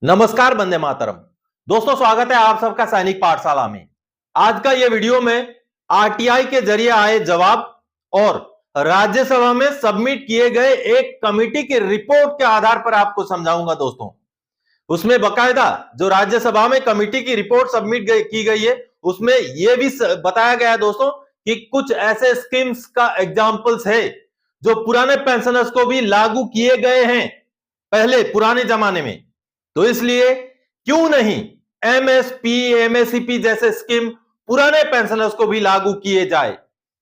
नमस्कार, वंदे मातरम। दोस्तों, स्वागत है आप सबका सैनिक पाठशाला में। आज का यह वीडियो में आरटीआई के जरिए आए जवाब और राज्यसभा में सबमिट किए गए एक कमेटी की रिपोर्ट के आधार पर आपको समझाऊंगा। दोस्तों, उसमें बकायदा जो राज्यसभा में कमेटी की रिपोर्ट सबमिट की गई है, उसमें यह भी बताया गया है दोस्तों कि कुछ ऐसे स्कीम्स का एग्जाम्पल्स है जो पुराने पेंशनर्स को भी लागू किए गए हैं पहले पुराने जमाने में। तो इसलिए क्यों नहीं एमएसपी, एमएससीपी जैसे स्कीम पुराने पेंशनर्स को भी लागू किए जाए।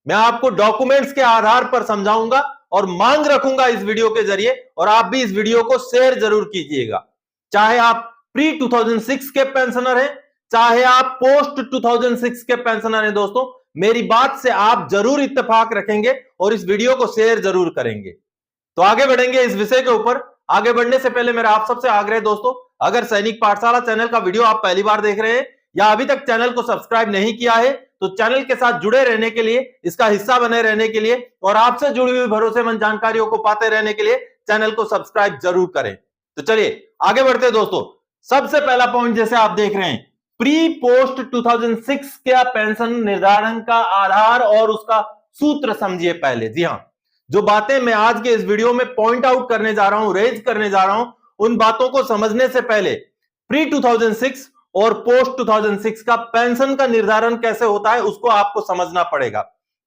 मैं आपको डॉक्यूमेंट्स के आधार पर समझाऊंगा और मांग रखूंगा इस वीडियो के जरिए, और आप भी इस वीडियो को शेयर जरूर कीजिएगा। चाहे आप प्री 2006 के पेंशनर हैं, चाहे आप पोस्ट 2006 के पेंशनर हैं, दोस्तों मेरी बात से आप जरूर इत्तेफाक रखेंगे और इस वीडियो को शेयर जरूर करेंगे। तो आगे बढ़ेंगे इस विषय के ऊपर। आगे बढ़ने से पहले मेरा आप सबसे आग्रह दोस्तों, अगर सैनिक पाठशाला चैनल का वीडियो आप पहली बार देख रहे हैं या अभी तक चैनल को सब्सक्राइब नहीं किया है, तो चैनल के साथ जुड़े रहने के लिए, इसका हिस्सा बने रहने के लिए और आपसे जुड़ी हुई भरोसेमंद जानकारियों को पाते रहने के लिए चैनल को सब्सक्राइब जरूर करें। तो चलिए आगे बढ़ते हैं दोस्तों। सबसे पहला पॉइंट जैसे आप देख रहे हैं, प्री पोस्ट 2006 का पेंशन निर्धारण का आधार और उसका सूत्र समझिए पहले। जी हां, जो बातें मैं आज के इस वीडियो में पॉइंट आउट करने जा रहा हूं, रेज करने जा रहा हूं, उन बातों को समझने से पहले प्री 2006 और पोस्ट 2006 का पेंशन का निर्धारण कैसे होता है उसको आपको समझना पड़ेगा।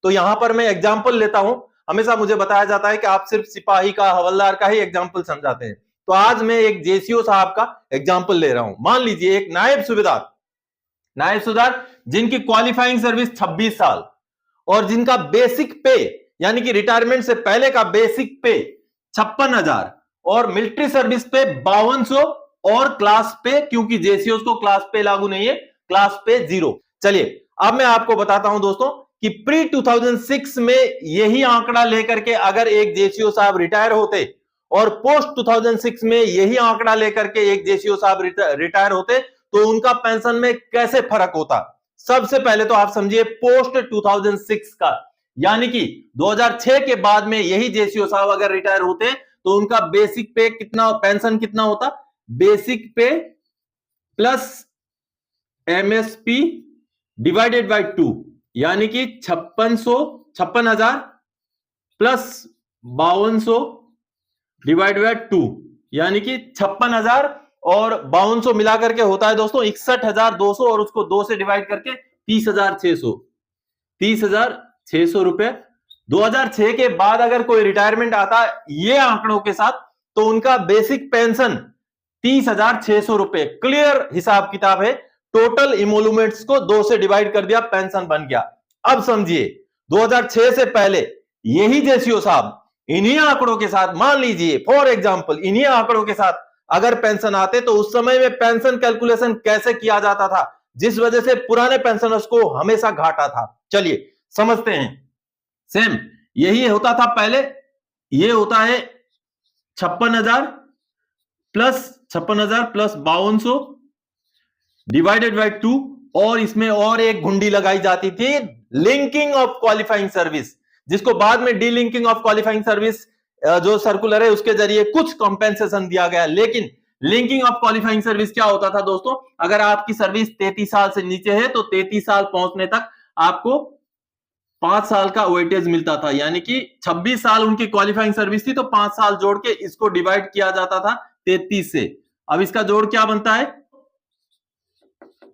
तो यहां पर मैं एग्जांपल लेता हूं। हमेशा मुझे बताया जाता है कि आप सिर्फ सिपाही का, हवलदार का ही एग्जांपल समझाते हैं, तो आज मैं एक जेसीओ साहब का एग्जांपल ले रहा हूं। मान लीजिए एक नायब सूबेदार जिनकी क्वालिफाइंग सर्विस 26 साल और जिनका बेसिक पे यानी कि रिटायरमेंट से पहले का बेसिक पे 56,000 और मिलिट्री सर्विस पे 5200 और क्लास पे, क्योंकि जेसीओ को क्लास पे लागू नहीं है, क्लास पे 0। चलिए अब मैं आपको बताता हूं दोस्तों कि प्री 2006 में यही आंकड़ा लेकर के अगर एक जेसीओ साहब रिटायर होते और पोस्ट 2006 में यही आंकड़ा लेकर के एक जेसीओ साहब रिटायर होते तो उनका पेंशन में कैसे फर्क होता। सबसे पहले तो आप समझिए पोस्ट 2006 का, यानी कि 2006 के बाद में यही जेसीओ साहब अगर रिटायर होते तो उनका बेसिक पे कितना, पेंशन कितना होता, बेसिक पे प्लस एमएसपी डिवाइडेड बाय 2, यानी कि 56,000 प्लस 5200 डिवाइडेड बाय 2, यानी कि 56,000 और 5200 मिलाकर के होता है दोस्तों 61,200 और उसको 2 से डिवाइड करके 30,600 रुपए। 2006 के बाद अगर कोई रिटायरमेंट आता ये आंकड़ों के साथ तो उनका बेसिक पेंशन 30,600 रुपए। क्लियर हिसाब किताब है। टोटल इमोलूमेंट्स को 2 से डिवाइड कर दिया, पेंशन बन गया। अब समझिए 2006 से पहले यही जेसीओ साहब इन्हीं आंकड़ों के साथ, मान लीजिए फॉर एग्जांपल इन्हीं आंकड़ों के साथ अगर पेंशन आते तो उस समय में पेंशन कैलकुलेशन कैसे किया जाता था, जिस वजह से पुराने पेंशनर्स को हमेशा घाटा था। चलिए समझते हैं। सेम यही होता था पहले, ये होता है 56,000 प्लस 5200 डिवाइडेड बाय 2 और इसमें और एक घुंडी लगाई जाती थी लिंकिंग ऑफ क्वालिफाइंग सर्विस, जिसको बाद में डीलिंकिंग ऑफ क्वालिफाइंग सर्विस जो सर्कुलर है उसके जरिए कुछ कॉम्पेंसेशन दिया गया। लेकिन लिंकिंग ऑफ क्वालिफाइंग सर्विस क्या होता था दोस्तों, अगर आपकी सर्विस 33 साल से नीचे है तो 33 साल पहुंचने तक आपको 5 साल का वेटेज मिलता था, यानी कि 26 साल उनकी क्वालिफाइंग सर्विस थी तो 5 साल जोड़ के इसको डिवाइड किया जाता था 33 से। अब इसका जोड़ क्या बनता है,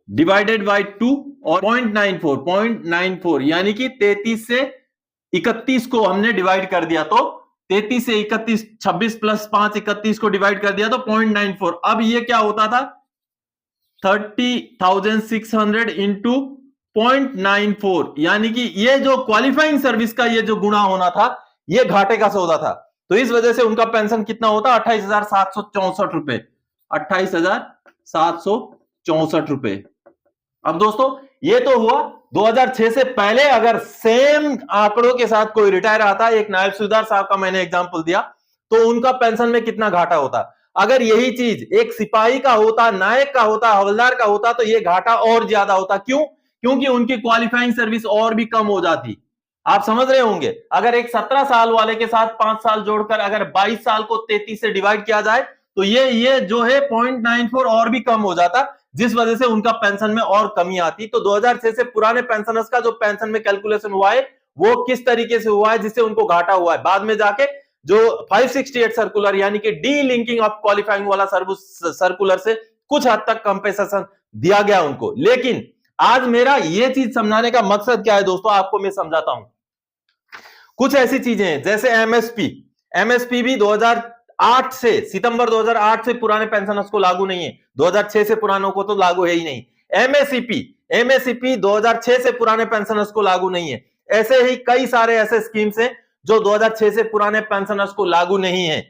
डिवाइडेड बाय 2 और 0.94 यानी कि 33 से 31 को हमने डिवाइड कर दिया तो 33 से 31, 26 प्लस 5 31 को डिवाइड कर दिया तो 0.94। अब ये क्या होता था 30,600 इंटू 0.94, यानी कि ये जो क्वालिफाइंग सर्विस का ये जो गुणा होना था ये घाटे का सौदा था। तो इस वजह से उनका पेंशन कितना होता, 28,764 रुपए, 28,764 रुपए। अब दोस्तों ये तो हुआ 2006 से पहले अगर सेम आंकड़ों के साथ कोई रिटायर आता, एक नायब सूबेदार साहब का मैंने एग्जांपल दिया, तो उनका पेंशन में कितना घाटा होता। अगर यही चीज एक सिपाही का होता, नायक का होता, हवलदार का होता तो ये घाटा और ज्यादा होता। क्यों? क्योंकि उनकी क्वालिफाइंग सर्विस और भी कम हो जाती। आप समझ रहे होंगे, अगर एक 17 साल वाले के साथ 5 साल जोड़कर अगर 22 साल को 33 से डिवाइड किया जाए तो ये जो है 0.94 और भी कम हो जाता, जिस वजह से उनका पेंशन में और कमी आती। तो 2006 से पुराने पेंशनर्स का जो पेंशन में कैलकुलेशन हुआ है वो किस तरीके से हुआ है जिससे उनको घाटा हुआ है। बाद में जाके जो 568 सर्कुलर यानी कि डी लिंकिंग ऑफ क्वालिफाइंग वाला सर्कुलर से कुछ हद तक कंपेंसेशन दिया गया उनको। लेकिन आज मेरा ये चीज समझाने का मकसद क्या है दोस्तों, आपको मैं समझाता हूं। कुछ ऐसी चीजें हैं जैसे एमएसपी भी 2008 से सितंबर 2008 से पुराने पेंशनर्स को लागू नहीं है, 2006 से पुरानों को तो लागू है ही नहीं। एमएससीपी 2006 से पुराने पेंशनर्स को लागू नहीं है। ऐसे ही कई सारे ऐसे स्कीम्स हैं जो 2006 से पुराने पेंशनर्स को लागू नहीं है।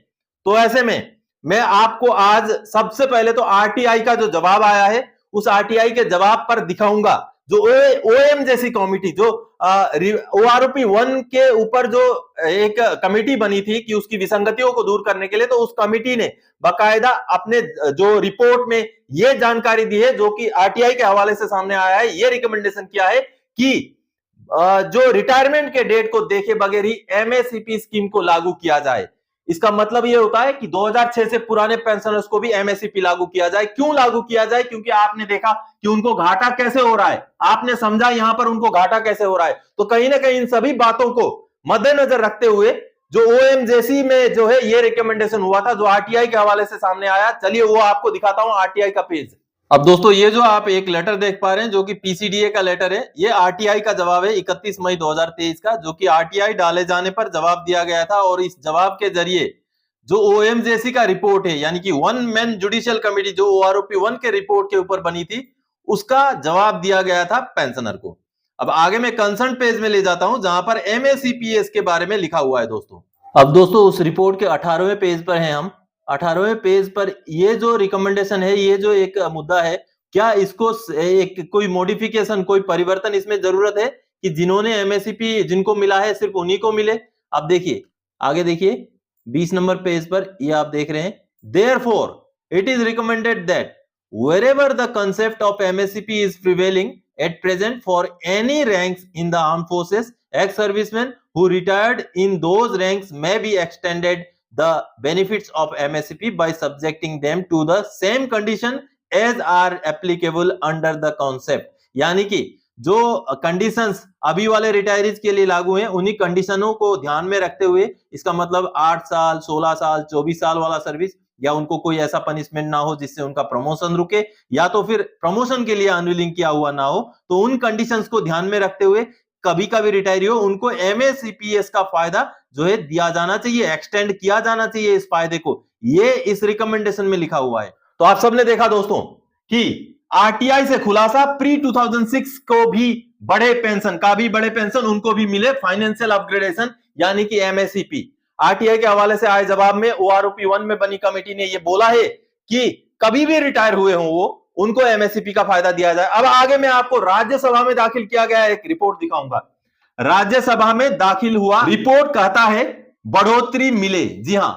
तो ऐसे में मैं आपको आज सबसे पहले तो आरटीआई का जो जवाब आया है उस आरटीआई के जवाब पर दिखाऊंगा। जो ओएम जैसी कमिटी, जो ओआरओपी 1 के ऊपर जो एक कमेटी बनी थी कि उसकी विसंगतियों को दूर करने के लिए, तो उस कमेटी ने बाकायदा अपने जो रिपोर्ट में ये जानकारी दी है जो कि आरटीआई के हवाले से सामने आया है। ये रिकमेंडेशन किया है कि जो रिटायरमेंट के डेट को देखे बगैर ही एमएससीपी स्कीम को लागू किया जाए। इसका मतलब यह होता है कि 2006 से पुराने पेंशनर्स को भी एमएससीपी लागू किया जाए। क्यों लागू किया जाए? क्योंकि आपने देखा कि उनको घाटा कैसे हो रहा है, आपने समझा यहां पर उनको घाटा कैसे हो रहा है। तो कहीं ना कहीं इन सभी बातों को मद्देनजर रखते हुए जो ओएमजेसी में जो है ये रिकमेंडेशन हुआ था, जो आरटीआई के हवाले से सामने आया। चलिए वो आपको दिखाता हूं आरटीआई का पेज। अब दोस्तों ये जो आप एक लेटर देख पा रहे हैं जो कि पीसीडीए का लेटर है, ये आरटीआई का जवाब है 31 मई 2023 का, जो कि आरटीआई डाले जाने पर जवाब दिया गया था। और इस जवाब के जरिए जो ओएमजेसी का रिपोर्ट है यानी कि वन मैन जुडिशियल कमेटी जो ओआरओपी 1 के रिपोर्ट के ऊपर बनी थी, उसका जवाब दिया गया था पेंशनर को। अब आगे मैं कंसर्न पेज में ले जाता हूं जहां पर एमएसीपीएस के बारे में लिखा हुआ है दोस्तों। अब दोस्तों उस रिपोर्ट के 18वें पेज पर हैं हम। 18वें पेज पर ये जो रिकमेंडेशन है, ये जो एक मुद्दा है, क्या इसको एक कोई मॉडिफिकेशन, कोई परिवर्तन इसमें जरूरत है कि जिन्होंने एमएससीपी जिनको मिला है सिर्फ उन्हीं को मिले? अब देखिए आगे देखिए 20 नंबर पेज पर ये आप देख रहे हैं, therefore it is recommended that wherever the concept of MSCP is prevailing at present for any ranks in the armed forces, ex-servicemen who retired in those ranks may be extended the benefits of MSCP by subjecting them to the same condition as are applicable under the concept। यानी कि जो conditions अभी वाले retirees के लिए लागू हैं उन्हीं कंडीशनों को ध्यान में रखते हुए, इसका मतलब 8 साल 16 साल 24 साल वाला सर्विस, या उनको कोई ऐसा पनिशमेंट ना हो जिससे उनका प्रमोशन रुके, या तो फिर प्रमोशन के लिए अनविलिंग किया हुआ ना हो, तो उन कंडीशंस को ध्यान में रखते हुए कभी कभी रिटायरी हो उनको एमएससीपीएस का फायदा जो है दिया जाना चाहिए, एक्सटेंड किया जाना चाहिए इस फायदे को। ये इस रिकमेंडेशन में लिखा हुआ है। तो आप सबने देखा दोस्तों कि आरटीआई से खुलासा, प्री 2006 को भी बड़े पेंशन का भी बड़े पेंशन उनको भी मिले फाइनेंशियल अपग्रेडेशन यानी कि एमएससीपी। आरटीआई के हवाले से आए जवाब में ओआरओपी 1 में बनी कमेटी ने यह बोला है कि कभी भी रिटायर हुए हों वो उनको एमएससीपी का फायदा दिया जाए। अब आगे मैं आपको राज्यसभा में दाखिल किया गया एक रिपोर्ट दिखाऊंगा। राज्यसभा में दाखिल हुआ रिपोर्ट कहता है बढ़ोतरी मिले। जी हां,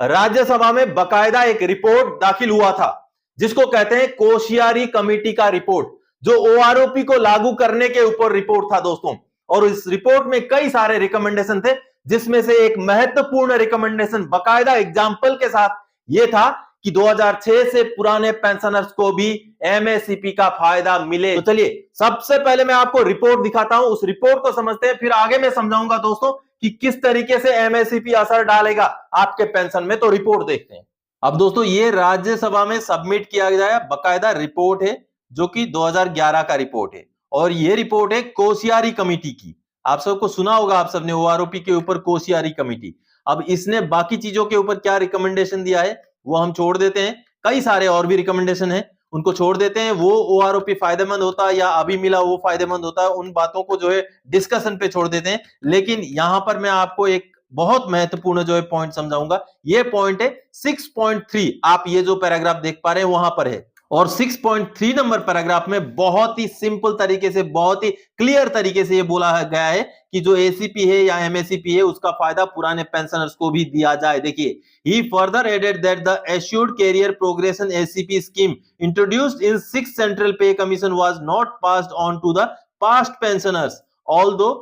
राज्यसभा में बकायदा एक रिपोर्ट दाखिल हुआ था जिसको कहते हैं कोशियारी कमेटी का रिपोर्ट, जो ओआरओपी को लागू करने के ऊपर रिपोर्ट था दोस्तों। और इस रिपोर्ट में कई सारे रिकमेंडेशन थे, जिसमें से एक महत्वपूर्ण रिकमेंडेशन बकायदा एग्जाम्पल के साथ यह था कि 2006 से पुराने पेंशनर्स को भी एमएससीपी का फायदा मिले। तो चलिए सबसे पहले मैं आपको रिपोर्ट दिखाता हूं, उस रिपोर्ट को समझते हैं, फिर आगे मैं समझाऊंगा दोस्तों कि किस तरीके से एमएससीपी असर डालेगा आपके पेंशन में। तो रिपोर्ट देखते हैं। अब दोस्तों ये राज्यसभा में सबमिट किया गया बकायदा रिपोर्ट है जो कि 2011 का रिपोर्ट है, और ये रिपोर्ट है कोशियारी कमेटी की। आप सबको सुना होगा, आप सबने ओआरओपी के ऊपर कोशियारी कमेटी। अब इसने बाकी चीजों के ऊपर क्या रिकमेंडेशन दिया है वो हम छोड़ देते हैं, कई सारे और भी रिकमेंडेशन है उनको छोड़ देते हैं। वो ओआरओपी फायदेमंद होता है या अभी मिला वो फायदेमंद होता है, उन बातों को जो है डिस्कशन पे छोड़ देते हैं। लेकिन यहां पर मैं आपको एक बहुत महत्वपूर्ण जो है पॉइंट समझाऊंगा। ये पॉइंट है 6.3, आप ये जो पैराग्राफ देख पा रहे हैं वहां पर है। और 6.3 नंबर पैराग्राफ में बहुत ही सिंपल तरीके से, बहुत ही क्लियर तरीके से ये बोला गया है कि जो एसीपी है या एमएससीपी है उसका फायदा पुराने पेंशनर्स को भी दिया जाए। देखिए, he further added that the assured career progression ACP scheme introduced in 6th Central Pay Commission was not passed on to the past pensioners, although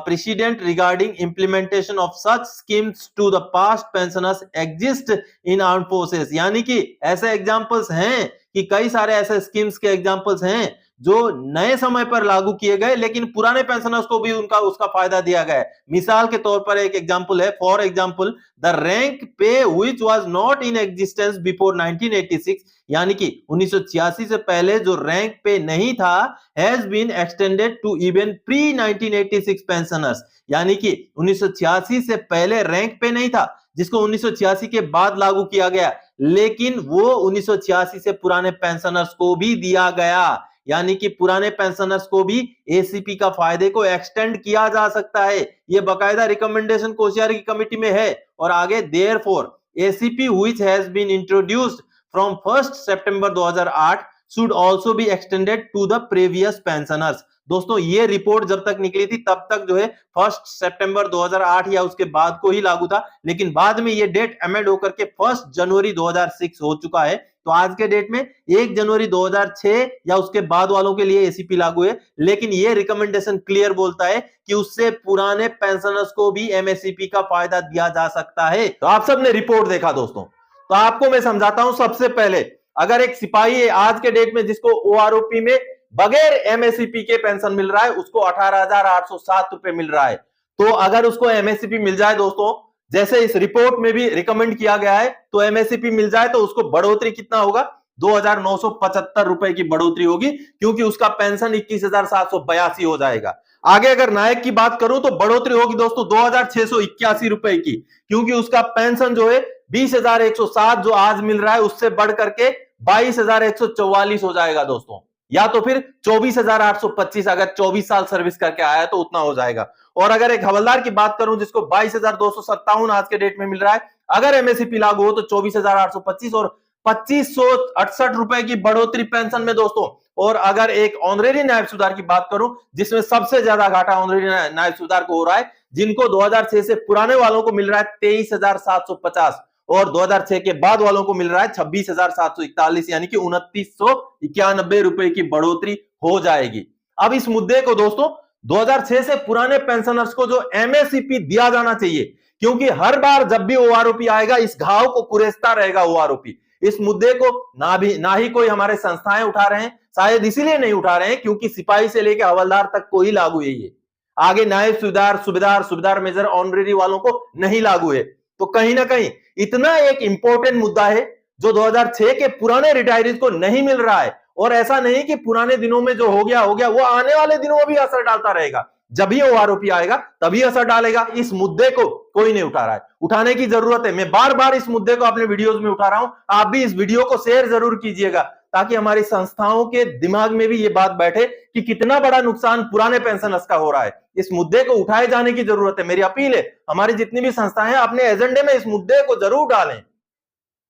precedent regarding implementation of such schemes to the past pensioners exist in armed forces। यानी कि ऐसे examples हैं कि कई सारे ऐसे schemes के examples हैं जो नए समय पर लागू किए गए लेकिन पुराने पेंशनर्स को भी उनका उसका फायदा दिया गया है। मिसाल के तौर पर एक एग्जांपल है, फॉर एग्जांपल द रैंक पे which was not in existence before 1986, यानी कि 1986 से पहले जो रैंक पे नहीं था, has been extended to even pre 1986 pensioners. यानी कि 1986 से पहले रैंक पे नहीं था, जिसको 1986 के बाद लागू किया गया, लेकिन वो 1986 से पुराने पेंशनर्स को भी दिया गया। यानी कि पुराने पेंशनर्स को भी एसीपी का फायदे को एक्सटेंड किया जा सकता है। ये बकायदा रिकमेंडेशन कोश्यारी की कमेटी में है। और आगे, therefore ACP which has been introduced from 1 September 2008 should also be extended to the previous pensioners. दोस्तों, ये रिपोर्ट जब तक निकली थी तब तक जो है 1 सितंबर 2008 या उसके बाद को ही लागू था, लेकिन बाद में ये डेट अमेंड होकर के 1 जनवरी 2006 हो चुका है। तो आज के डेट में 1 जनवरी 2006 या उसके बाद वालों के लिए एसीपी लागू है, लेकिन ये रिकमेंडेशन क्लियर बोलता है कि उससे पुराने पेंशनर्स को भी एमएससीपी का फायदा दिया जा सकता है। तो आप सबने रिपोर्ट देखा दोस्तों, तो आपको मैं समझाता हूं। सबसे पहले, अगर एक सिपाही है आज के डेट में जिसको ओआरओपी में बगैर एमएससीपी के पेंशन मिल रहा है, उसको 18,807 रुपए मिल रहा है, तो अगर उसको एमएससीपी मिल जाए दोस्तों, जैसे इस रिपोर्ट में भी रिकमेंड किया गया है, तो एमएससीपी मिल जाए तो उसको बढ़ोतरी कितना होगा, 2,975 रुपए की बढ़ोतरी होगी, क्योंकि उसका पेंशन 21,782 हो जाएगा। आगे अगर नायक की बात करूं तो बढ़ोतरी होगी दोस्तों 2,681 रुपए की, क्योंकि उसका पेंशन जो है 20,107 जो आज मिल रहा है उससे बढ़ करके 22,144 हो जाएगा दोस्तों, या तो फिर 24,825 अगर 24 साल सर्विस करके आया तो उतना हो जाएगा। और अगर एक हवलदार की बात करूं जिसको 22,257 आज के डेट में मिल रहा है, अगर एमएससीपी लागू हो तो 24,825 और 2,568 रुपए की बढ़ोतरी पेंशन में दोस्तों। और अगर एक ऑनरेरी नायब सूबेदार की बात करूं जिसमें सबसे ज्यादा घाटा ऑनरेरी नायब सूबेदार को हो रहा है, जिनको 2006 से पुराने वालों को मिल रहा है 23,750 और 2006 के बाद वालों को मिल रहा है 26,741, यानी कि 2,991 रुपए की बढ़ोतरी हो जाएगी। अब इस मुद्दे को दोस्तों 2006 से पुराने पेंशनर्स को जो एमएससीपी दिया जाना चाहिए, क्योंकि हर बार जब भी ओआरओपी आएगा इस घाव को कुरेदता रहेगा ओआरओपी। इस मुद्दे को ना ही कोई हमारे संस्थाएं उठा रहे हैं, शायद इसीलिए नहीं उठा रहे हैं क्योंकि सिपाही से लेकर हवलदार तक को ही लागू है ये, आगे नायब सूबेदार मेजर ऑनरेरी वालों को नहीं लागू है। तो कहीं ना कहीं इतना एक इंपॉर्टेंट मुद्दा है जो 2006 के पुराने रिटायरीज को नहीं मिल रहा है, और ऐसा नहीं कि पुराने दिनों में जो हो गया, वो आने वाले दिनों में भी असर डालता रहेगा। जब भी ओआरओपी आएगा तभी असर डालेगा। इस मुद्दे को कोई नहीं उठा रहा है, उठाने की जरूरत है। मैं बार बार इस मुद्दे को अपने वीडियोस में उठा रहा हूं, आप भी इस वीडियो को शेयर जरूर कीजिएगा ताकि हमारी संस्थाओं के दिमाग में भी ये बात बैठे कि कितना बड़ा नुकसान पुराने पेंशनर्स का हो रहा है। इस मुद्दे को उठाए जाने की जरूरत है। मेरी अपील है, हमारी जितनी भी संस्थाएं हैं अपने एजेंडे में इस मुद्दे को जरूर डालें,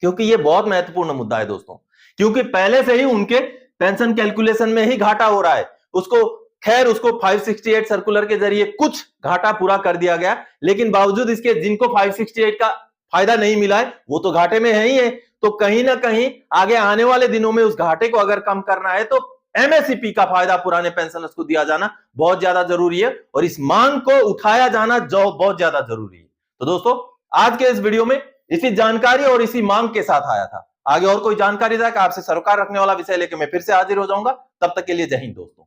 क्योंकि ये बहुत महत्वपूर्ण मुद्दा है दोस्तों। क्योंकि पहले से ही उनके पेंशन कैलकुलेशन में ही घाटा हो रहा है, उसको 568 सर्कुलर के जरिए कुछ घाटा पूरा कर दिया गया, लेकिन बावजूद इसके जिनको 568 का फायदा नहीं मिला है वो तो घाटे में है ही है। तो कहीं ना कहीं आगे आने वाले दिनों में उस घाटे को अगर कम करना है तो एमएससीपी का फायदा पुराने पेंशनर्स को दिया जाना बहुत ज्यादा जरूरी है, और इस मांग को उठाया जाना जो बहुत ज्यादा जरूरी है। तो दोस्तों, आज के इस वीडियो में इसी जानकारी और इसी मांग के साथ आया था। आगे और कोई जानकारी आपसे सरोकार रखने वाला विषय लेकर मैं फिर से हाजिर हो जाऊंगा। तब तक के लिए जय हिंद दोस्तों।